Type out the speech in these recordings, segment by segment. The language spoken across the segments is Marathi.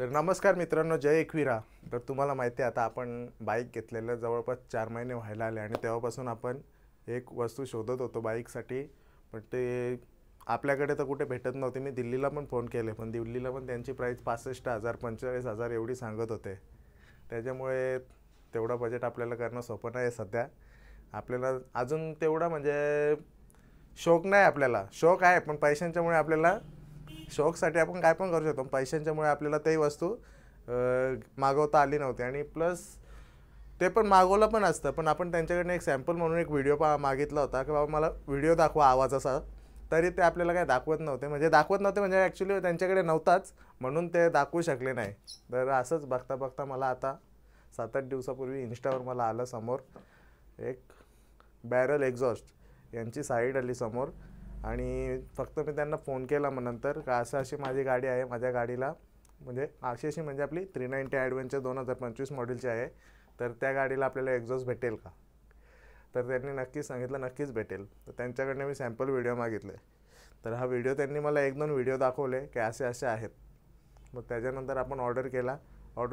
तर नमस्कार मित्रांनो, जय एकविरा. तर तुम्हाला माहिती आहे आता आपण बाईक घेतलेलं जवळपास 4 महिने व्हायला आले आणि तेव्हापासून आपण एक वस्तू शोधत होतो बाईकसाठी. पण ते आपल्याकडे तर कुठे भेटत नव्हती. मी दिल्लीला पण फोन केले, पण दिल्लीला पण त्यांची प्राईस 65,000 45,000 एवढी सांगत होते. त्याच्यामुळे तेवढा बजेट आपल्याला करणं सोपं नाही सध्या. आपल्याला अजून तेवढा म्हणजे शौक नाही. आपल्याला शौक आहे पण पैशांच्यामुळे आपल्याला शौकसाठी आपण काय पण करू शकतो. पैशांच्यामुळे आपल्याला ते वस्तू मागवता आली नव्हती. आणि प्लस ते पण मागवलं पण असतं, पण आपण त्यांच्याकडनं एक सॅम्पल म्हणून एक व्हिडिओ मागितला होता की बाबा मला व्हिडिओ दाखवा आवाजाचा. तरी ते आपल्याला काय दाखवत नव्हते म्हणजे ॲक्च्युली त्यांच्याकडे नव्हताच म्हणून ते दाखवू शकले नाही. तर असंच बघता बघता मला आता 7-8 दिवसापूर्वी इंस्टावर मला आलं समोर एक बॅरल एक्झॉस्ट यांची साईड आली समोर. आणि फक्त मी त्यांना फोन केला मग नंतर का अशी माझी गाडी आहे, माझ्या गाडीला म्हणजे अशी म्हणजे आपली 390 ॲडव्हेंचर 2025 मॉडेलची आहे, तर त्या गाडीला आपल्याला एक्झॉस्ट भेटेल का. तर त्यांनी नक्कीच सांगितलं नक्कीच भेटेल. तर त्यांच्याकडनं मी सॅम्पल व्हिडिओ मागितले. तर हा व्हिडिओ त्यांनी मला 1-2 व्हिडिओ दाखवले की असे असे आहेत. मग त्याच्यानंतर आपण ऑर्डर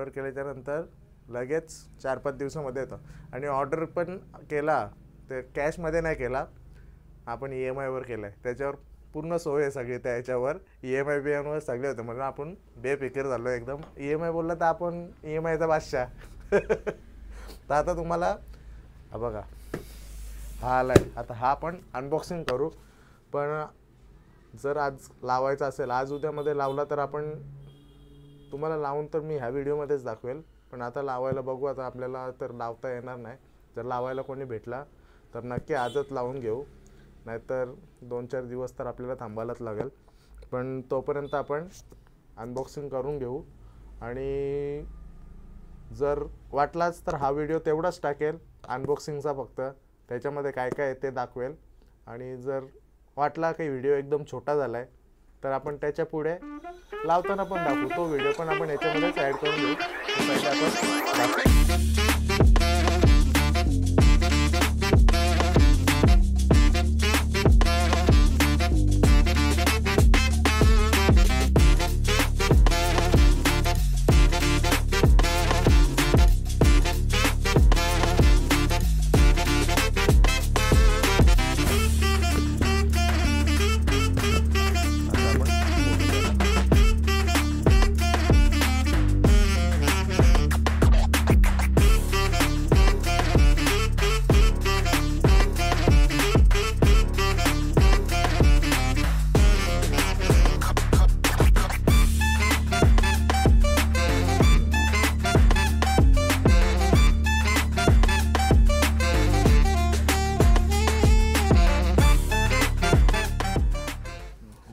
केल्याच्यानंतर लगेच 4-5 दिवसामध्ये येतं. आणि ऑर्डर पण केला ते कॅशमध्ये नाही केला, आपण EMIवर केलं आहे. त्याच्यावर पूर्ण सोय आहे सगळी. त्याच्यावर EMI सगळे होते म्हणून आपण बेफिकीर झालो एकदम. EMI बोललं तर आपण EMIचा बादशाह. तर आता तुम्हाला बघा हा आला आहे. आता हा आपण अनबॉक्सिंग करू. पण जर आज लावायचा असेल, आज उद्यामध्ये लावला तर आपण तुम्हाला लावून तर मी ह्या व्हिडिओमध्येच दाखवेल. पण आता लावायला बघू. आता आपल्याला तर लावता येणार नाही. जर लावायला कोणी भेटला तर नक्की आजच लावून घेऊ, नाहीतर 2-4 दिवस तर आपल्याला थांबायलाच लागेल. पण तोपर्यंत आपण अनबॉक्सिंग करून घेऊ. आणि जर वाटलाच तर हा व्हिडिओ तेवढाच टाकेल अनबॉक्सिंगचा फक्त, त्याच्यामध्ये काय काय ते दाखवेल. आणि जर वाटला काही व्हिडिओ एकदम छोटा झाला आहे तर आपण त्याच्या पुढे लावताना पण दाखवू. तो व्हिडिओ पण आपण याच्यामध्येच ॲड करून घेऊ.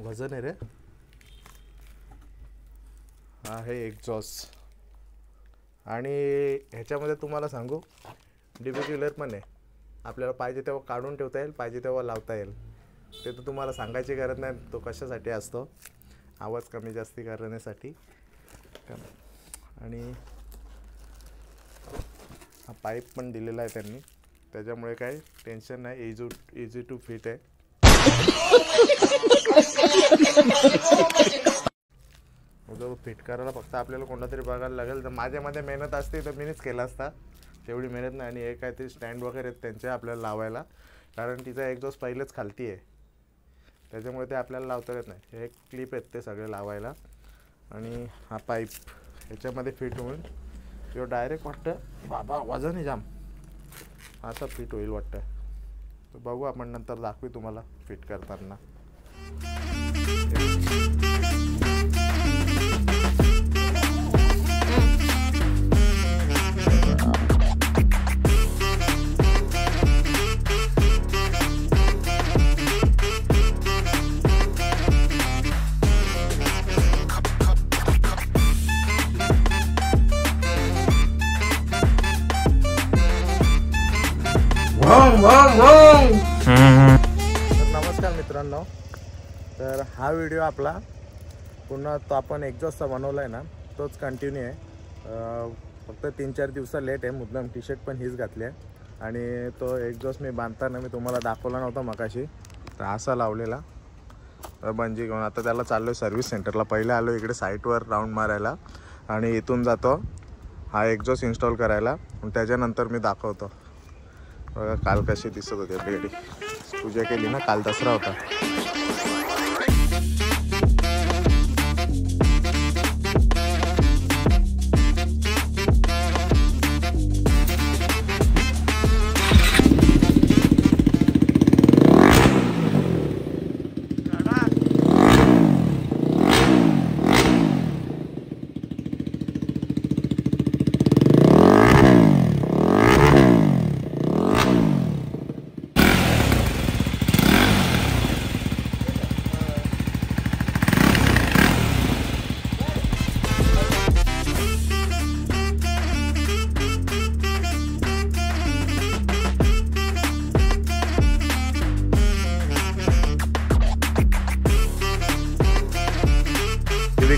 वजन आहे रे. हा आहे एक्झॉस्ट. आणि ह्याच्यामध्ये तुम्हाला सांगू डिफ्युजर पण आहे. आपल्याला पाहिजे तेव्हा काढून ठेवता येईल, पाहिजे तेव्हा लावता येईल. ते तर तुम्हाला सांगायची गरज नाही तो कशासाठी असतो, आवाज कमी जास्ती करण्यासाठी. आणि हा पाईप पण दिलेला आहे त्यांनी, त्याच्यामुळे काही टेन्शन नाही. इझी टू फिट आहे. फिट करायला फक्त आपल्याला कोणातरी बघायला लागेल. तर माझ्यामध्ये मेहनत असते तर मीच केला असता, तेवढी मेहनत नाही. आणि हे काहीतरी स्टँड वगैरे आहेत त्यांचे आपल्याला लावायला, कारण तिचा एक्झॉस्ट पहिलेच खालती आहे, त्याच्यामुळे ते आपल्याला लावता येत नाही. हे क्लिप आहेत ते सगळे लावायला. आणि हा पाईप ह्याच्यामध्ये फिट होऊन किंवा डायरेक्ट वाटतं बाबा वजन जाम असं फिट होईल वाटतं. तर बघू आपण नंतर दाखवू तुम्हाला फिट करताना. नमस्कार मित्रांनो. तर हा व्हिडिओ आपला पुन्हा तो आपण एक्झॉस्टचा बनवला आहे ना, तोच कंटिन्यू आहे. फक्त 3-4 दिवस लेट आहे. मुद्दाम टी शर्ट पण हीच घातली आहे. आणि तो एक्झॉस्ट मी बांधताना मी तुम्हाला दाखवला नव्हता मगाशी, तर असा लावलेला बंजी घेऊन. आता त्याला चाललो आहे सर्व्हिस सेंटरला. पहिले आलो इकडे साईटवर राऊंड मारायला, आणि इथून जातो हा एक्झॉस्ट इन्स्टॉल करायला. आणि त्याच्यानंतर मी दाखवतो. बघा काल कशी दिसत होते बेडी. पूजा केली ना, काल दसरा होता.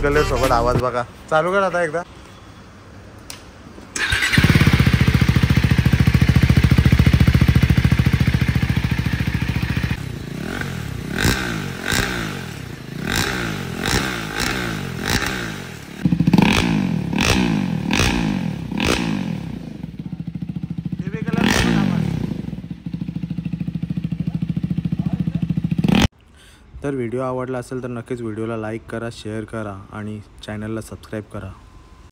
कलर सोबत आवाज बघा. चालू कर आता एकदा. तर व्हिडिओ आवडला असेल तर नक्कीच व्हिडिओला लाईक करा, शेअर करा आणि चॅनलला सबस्क्राईब करा.